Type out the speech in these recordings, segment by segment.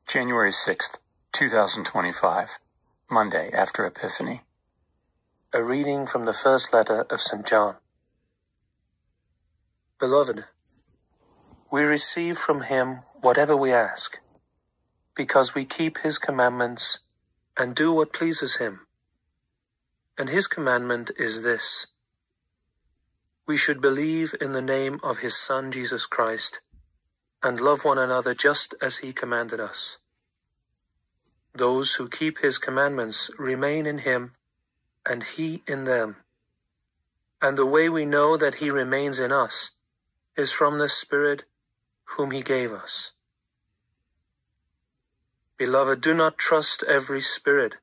January 6th, 2025, Monday after Epiphany. A reading from the first letter of St. John. Beloved, we receive from him whatever we ask, because we keep his commandments and do what pleases him. And his commandment is this: we should believe in the name of his Son Jesus Christ, and love one another just as he commanded us. Those who keep his commandments remain in him, and he in them. And the way we know that he remains in us is from the Spirit whom he gave us. Beloved, do not trust every spirit,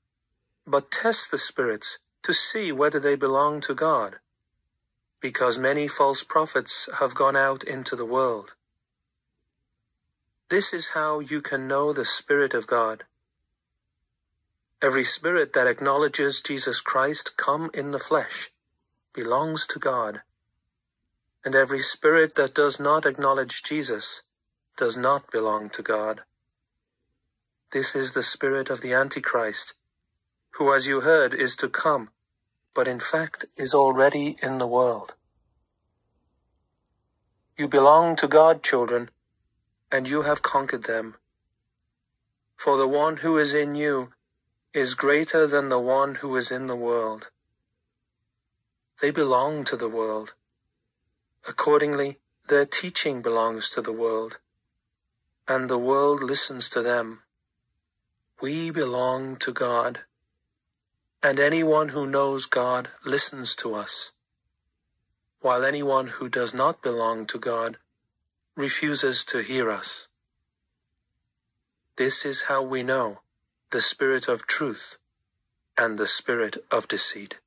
but test the spirits to see whether they belong to God, because many false prophets have gone out into the world. This is how you can know the Spirit of God. Every spirit that acknowledges Jesus Christ come in the flesh belongs to God, and every spirit that does not acknowledge Jesus does not belong to God. This is the spirit of the Antichrist, who, as you heard, is to come, but in fact is already in the world. You belong to God, children, and you have conquered them. For the one who is in you is greater than the one who is in the world. They belong to the world. Accordingly, their teaching belongs to the world, and the world listens to them. We belong to God, and anyone who knows God listens to us, while anyone who does not belong to God refuses to hear us. This is how we know the spirit of truth and the spirit of deceit.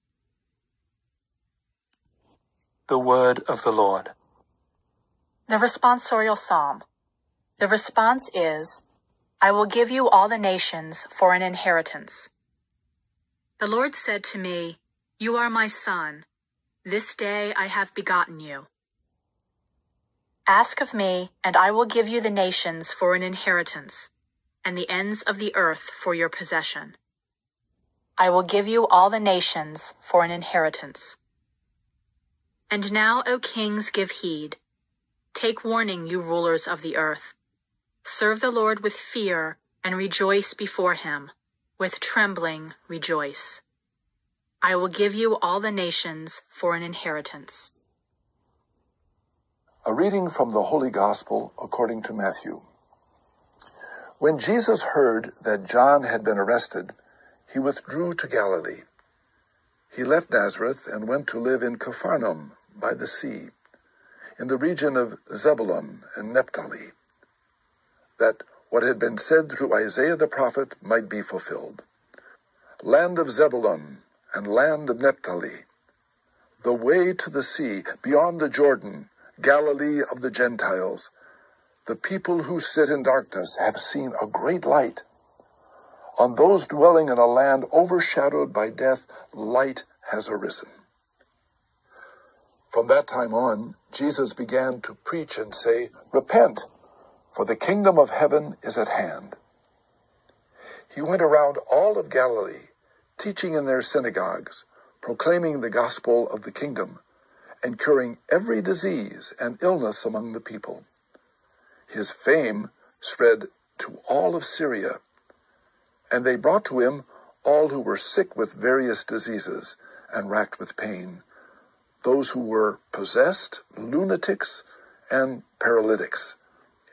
The word of the Lord. The responsorial psalm. The response is, I will give you all the nations for an inheritance. The Lord said to me, You are my son. This day I have begotten you. Ask of me, and I will give you the nations for an inheritance, and the ends of the earth for your possession. I will give you all the nations for an inheritance. And now, O kings, give heed. Take warning, you rulers of the earth. Serve the Lord with fear, and rejoice before him. With trembling rejoice. I will give you all the nations for an inheritance. A reading from the Holy Gospel according to Matthew. When Jesus heard that John had been arrested, he withdrew to Galilee. He left Nazareth and went to live in Capharnaum by the sea, in the region of Zebulun and Naphtali, that what had been said through Isaiah the prophet might be fulfilled. Land of Zebulun and land of Naphtali, the way to the sea, beyond the Jordan, Galilee of the Gentiles. The people who sit in darkness have seen a great light. On those dwelling in a land overshadowed by death, light has arisen. From that time on, Jesus began to preach and say, Repent, for the kingdom of heaven is at hand. He went around all of Galilee, teaching in their synagogues, proclaiming the gospel of the kingdom, and curing every disease and illness among the people. His fame spread to all of Syria, and they brought to him all who were sick with various diseases and racked with pain, those who were possessed, lunatics, and paralytics,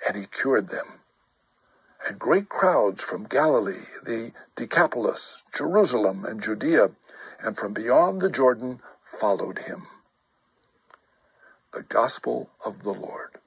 and he cured them. And great crowds from Galilee, the Decapolis, Jerusalem, and Judea, and from beyond the Jordan followed him. The Gospel of the Lord.